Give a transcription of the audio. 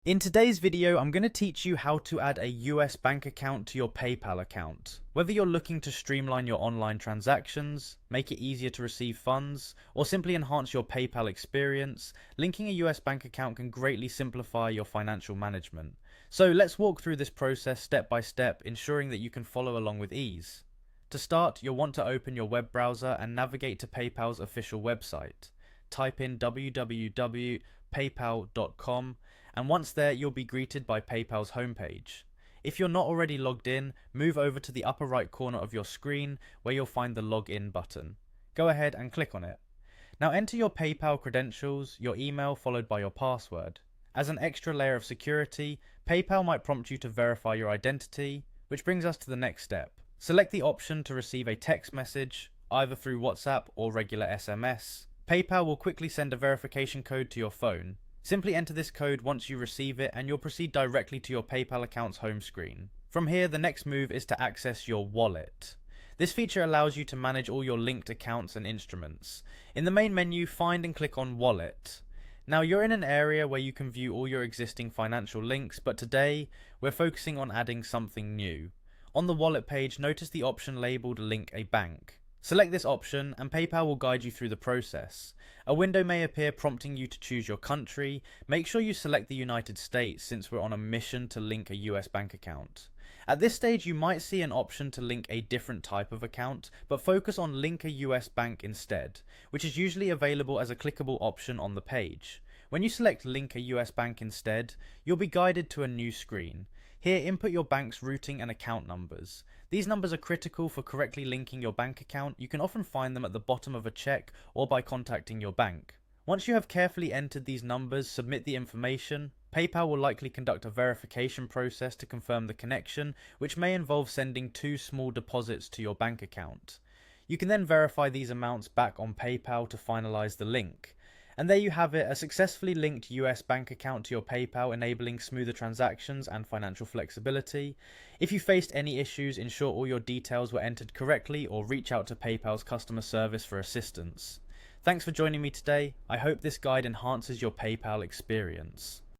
In today's video, I'm going to teach you how to add a US bank account to your PayPal account. Whether you're looking to streamline your online transactions, make it easier to receive funds, or simply enhance your PayPal experience, linking a US bank account can greatly simplify your financial management. So let's walk through this process step by step, ensuring that you can follow along with ease. To start, you'll want to open your web browser and navigate to PayPal's official website. Type in www.paypal.com, and once there you'll be greeted by PayPal's homepage. If you're not already logged in, move over to the upper right corner of your screen where you'll find the login button. Go ahead and click on it. Now enter your PayPal credentials, your email followed by your password. As an extra layer of security, PayPal might prompt you to verify your identity, which brings us to the next step. Select the option to receive a text message, either through WhatsApp or regular SMS. PayPal will quickly send a verification code to your phone. Simply enter this code once you receive it and you'll proceed directly to your PayPal account's home screen. From here, the next move is to access your wallet. This feature allows you to manage all your linked accounts and instruments. In the main menu, find and click on Wallet. Now you're in an area where you can view all your existing financial links, but today we're focusing on adding something new. On the wallet page, notice the option labeled Link a Bank. Select this option and PayPal will guide you through the process. A window may appear prompting you to choose your country. Make sure you select the United States since we're on a mission to link a US bank account. At this stage you might see an option to link a different type of account, but focus on Link a US bank instead, which is usually available as a clickable option on the page. When you select Link a US bank instead, you'll be guided to a new screen. Here, input your bank's routing and account numbers. These numbers are critical for correctly linking your bank account. You can often find them at the bottom of a check or by contacting your bank. Once you have carefully entered these numbers, submit the information. PayPal will likely conduct a verification process to confirm the connection, which may involve sending 2 small deposits to your bank account. You can then verify these amounts back on PayPal to finalize the link. And there you have it, a successfully linked US bank account to your PayPal, enabling smoother transactions and financial flexibility. If you faced any issues, ensure all your details were entered correctly or reach out to PayPal's customer service for assistance. Thanks for joining me today. I hope this guide enhances your PayPal experience.